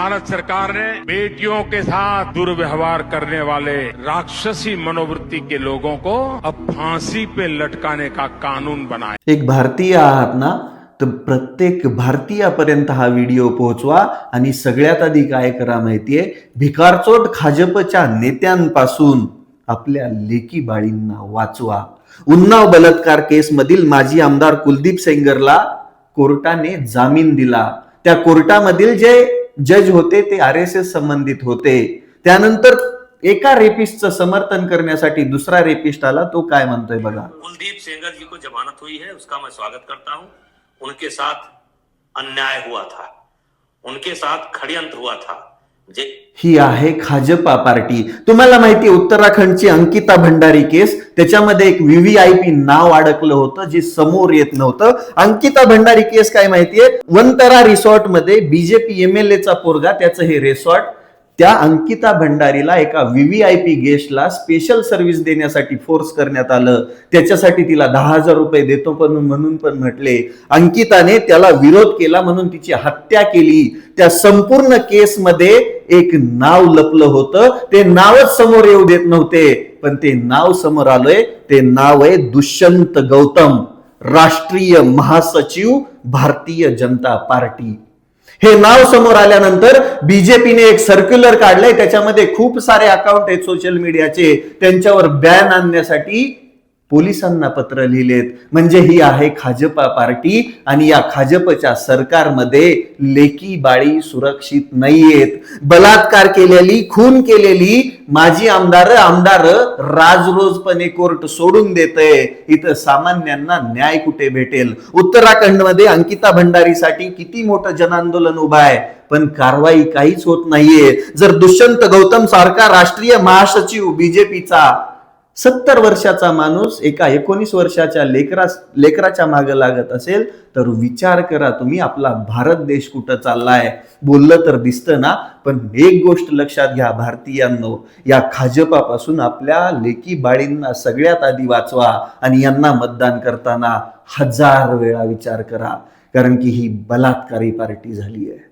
भारत सरकार ने बेटियों के साथ दुर्व्यवहार करने वाले राक्षसी मनोवृत्ति के लोगों को अब फांसी पे लटकाने का कानून बनाया। एक भारतीय आहात ना, तर प्रत्येक भारतीयापर्यंत हा व्हिडिओ पोहोचवा आणि सगळ्यात आधी काय करा माहितीये, भिकारचोट भाजपच्या नेत्यांपासून आपल्या लेकी बाळींना वाचवा। उन्नाव बलात्कार केस मधील माजी आमदार कुलदीप सेंगरला कोर्टाने जामीन दिला। त्या कोर्टामधील जे जज होते ते आरएसएस संबंधित होते। त्यानंतर एका रेपिस्टचं समर्थन करण्यासाठी दुसरा रेपिस्ट आला, तो काय म्हणतोय बघा। कुलदीप सेंगर जी को जमानत हुई है, उसका मैं स्वागत करता हूं। उनके साथ अन्याय हुआ था, उनके साथ षड्यंत्र हुआ था। ही आहे भाजपा पार्टी। तुम्हाला माहिती उत्तराखंडची अंकिता भंडारी केस, त्याच्यामध्ये एक व्हीव्हीआयपी नाव अडकलं होतं जे समोर येत नव्हतं। अंकिता भंडारी केस काय माहितीये, वनतरा रिसॉर्ट मध्ये बीजेपी एमएलए चा पोरगा, त्याचं हे रिसॉर्ट, त्या अंकिता भंडारीला एका व्हीव्हीआयपी गेस्टला स्पेशल सर्व्हिस देण्यासाठी फोर्स करण्यात आलं। त्याच्यासाठी तिला 10,000 रुपये देतो म्हणून पण म्हटले। अंकिताने त्याला विरोध केला म्हणून तिची हत्या केली। त्या संपूर्ण केसमध्ये एक नाव लपलं होतं, ते नावच समोर येऊ देत नव्हते, पण ते नाव समोर आलंय। ते नाव आहे दुष्यंत गौतम, राष्ट्रीय महासचिव भारतीय जनता पार्टी। हे नाव समोर आल्यानंतर बीजेपीने एक सर्क्युलर काढलंय, त्याच्यामध्ये खूप सारे अकाउंट आहेत सोशल मीडियाचे, त्यांच्यावर बॅन आणण्यासाठी पोलिसांना पत्र लिहिलेत। म्हणजे ही आहे भाजपा पार्टी आणि या भाजपच्या सरकारमध्ये लेकी बाळी सुरक्षित नाहीयेत। बलात्कार केलेली, खून केलेली माजी आमदार राजरोजपणे कोर्ट सोडून देतय। इथं सामान्यांना न्याय कुठे भेटेल? उत्तराखंडमध्ये अंकिता भंडारीसाठी किती मोठं जनआंदोलन उभा आहे, पण कारवाई काहीच होत नाहीये। जर दुष्यंत गौतम सारखा राष्ट्रीय महासचिव बीजेपीचा 70 वर्षाचा माणूस एका 19 वर्षाच्या लेकराच्या मागे लागत असेल, तर विचार करा तुम्ही, आपला भारत देश कुठं चाललाय? बोललं तर दिसतं ना, पण एक गोष्ट लक्षात घ्या भारतीयांनो, या भाजपापासून आपल्या लेकी बाळींना सगळ्यात आधी वाचवा आणि यांना मतदान करताना 1000 वेळा विचार करा, कारण की ही बलात्कारी पार्टी झाली आहे।